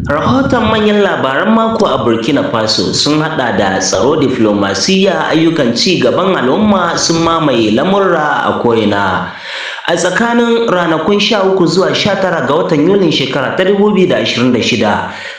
Rahoton manyan labaran mako a Burkina Faso sun hada da tsaro, diflomasiyya, ayyukan ci gaban al'umma sun mamaye lamurra a ko'ina. A tsakanin ranakun 13 zuwa 19 ga watan Yulin shekara ta 2026,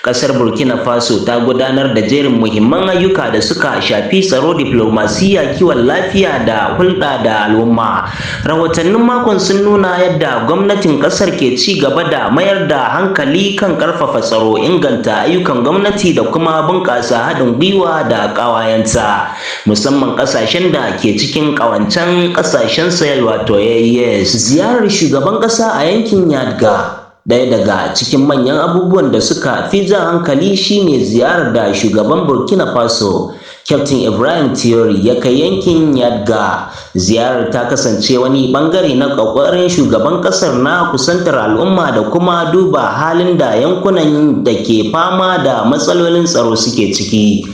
ƙasar Burkina Faso ta gudanar da jerin muhimman ayyuka da suka shafi tsaro, diflomasiyya, kiwon lafiya da hulɗa da al'umma. Rahotannin makon sun nuna yadda gwamnatin ƙasar ke ci gaba da mayar da hankali kan ƙarfafa tsaro, inganta ayyukan gwamnati da kuma bunƙasa haɗin gwiwa da ƙawayenta, musamman ƙasashen da ke cikin ƙawancen ƙasashen Sahel wato AES. Ziyarar shugaban ƙasa a yankin Yadga, ɗaya daga cikin manyan abubuwan da suka fi jan hankali shine ziyarar da shugaban Burkina Faso Captain Ibrahim Traoré ya kai yankin Yadga. Ziyarar ta kasance wani bangare na ƙoƙarin shugaban ƙasar na kusantar al'umma da kuma duba halin da yankunan da ke fama da matsalolin tsaro suke ciki.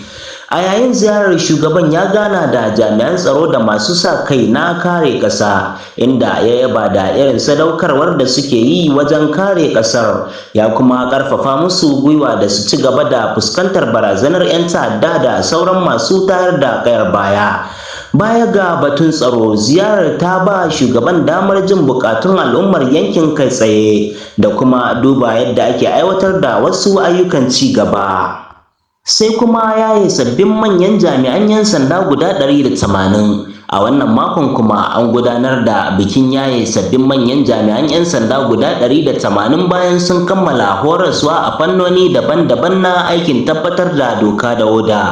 A yayin ziyarar, shugaban ya gana da jami'an tsaro da masu sa kai na kare ƙasa, inda ya yaba da irin sadaukarwar da suke yi wajen kare ƙasar, ya kuma ƙarfafa musu gwiwa da su ci gaba da fuskantar barazanar 'yan ta'adda da sauran masu tayar da ƙayar baya. Baya ga batun tsaro, ziyarar ta ba shugaban damar jin bukatun al'ummar yankin kai tsaye da kuma duba yadda ake aiwatar da wasu ayyukan ci gaba. Sai kuma yaye sabbin manyan jami'an 'yan sanda guda 180. A wannan makon kuma an gudanar da bikin yaye sabbin manyan jami'an 'yan sanda guda 180 bayan sun kammala horaswa a fannoni daban-daban na aikin tabbatar da doka da oda.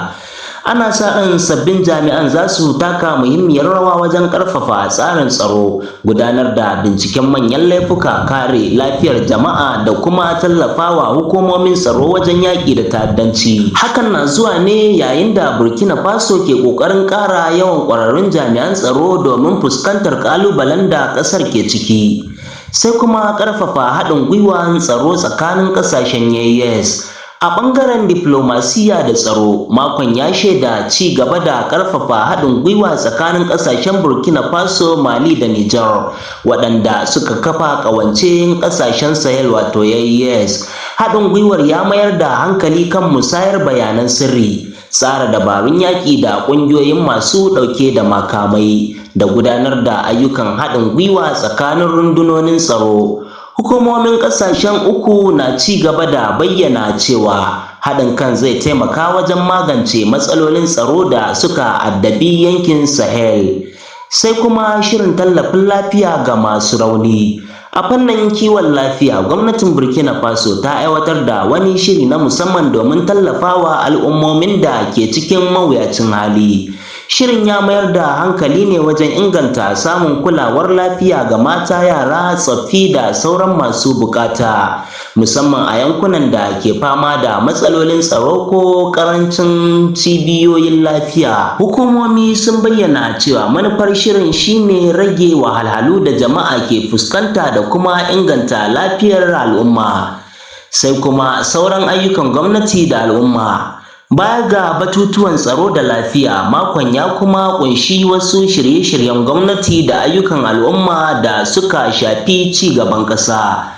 Ana sa ran sabbin jami'an za su taka muhimmiyar rawa wajen ƙarfafa tsarin tsaro, gudanar da binciken manyan laifuka, kare lafiyar jama'a da kuma tallafawa hukumomin tsaro wajen yaƙi da ta'addanci. Hakan na zuwa ne yayin da Burkina Faso ke ƙoƙarin ƙara yawan ƙwararrun jami'an tsaro domin fuskantar ƙalubalen da ƙasar ke ciki. Sai kuma ƙarfafa haɗin gwiwar tsaro tsakanin ƙasashen AES. A ɓangaren diflomasiyya da tsaro, makon ya shaida ci gaba da ƙarfafa haɗin gwiwa tsakanin ƙasashen Burkina Faso, Mali da Nijar, waɗanda suka kafa ƙawancen ƙasashen Sahel wato AES. Haɗin gwiwar ya mayar da hankali kan musayar bayanan sirri, tsara dabarun yaƙi da ƙungiyoyin masu ɗauke da makamai, da gudanar da ayyukan haɗin gwiwa tsakanin rundunonin tsaro. Hukumomin ƙasashen uku na ci gaba da bayyana cewa haɗin kan zai taimaka wajen magance matsalolin tsaro da suka addabi yankin Sahel. Sai kuma shirin tallafin lafiya ga masu rauni. A fannin kiwon lafiya, gwamnatin Burkina Faso ta aiwatar da wani shiri na musamman domin tallafawa al'ummomin da ke cikin mawuyacin hali. Shirin ya mayar da hankali ne wajen inganta samun kulawar lafiya ga mata, yara, tsoffi da sauran masu bukata, musamman a yankunan da ke fama da matsalolin tsaro ko ƙarancin cibiyoyin lafiya. Hukumomi sun bayyana cewa manufar shirin shine rage wahalhalu da jama'a ke fuskanta da kuma inganta lafiyar al'umma. Sai kuma sauran ayyukan gwamnati da al'umma. Baya ga batutuwan tsaro da lafiya, makon ya kuma ƙunshi wasu shirye-shiryen gwamnati da ayyukan al'umma da suka shafi ci gaban ƙasa,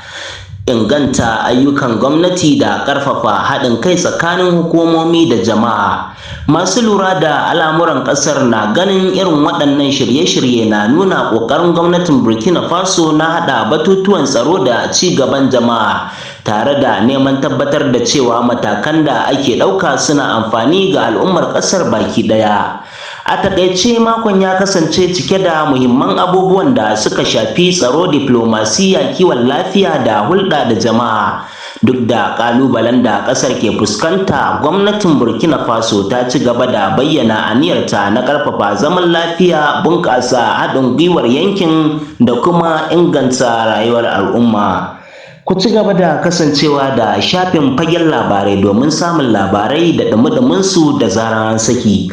inganta ayyukan gwamnati da ƙarfafa haɗin kai tsakanin hukumomi da jama'a. Masu lura da al'amuran ƙasar na ganin irin waɗannan shirye-shirye na nuna ƙoƙarin gwamnatin Burkina Faso na haɗa batutuwan tsaro da ci gaban jama'a, tare da neman tabbatar da cewa matakan da ake ɗauka suna amfani ga al'ummar ƙasar baki ɗaya. A taƙaice, makon ya kasance cike da muhimman abubuwan da suka shafi tsaro, diflomasiyya, kiwon lafiya da hulɗa da jama'a. Duk da ƙalubalen da ƙasar ke fuskanta, gwamnatin Burkina Faso ta ci gaba da bayyana aniyarta na ƙarfafa zaman lafiya, bunƙasa haɗin gwiwar yankin da kuma inganta rayuwar al'umma. Ku ci gaba da kasancewa da shafin Fagen Labarai domin samun labarai da ɗumi-ɗuminsu da zarar an saki.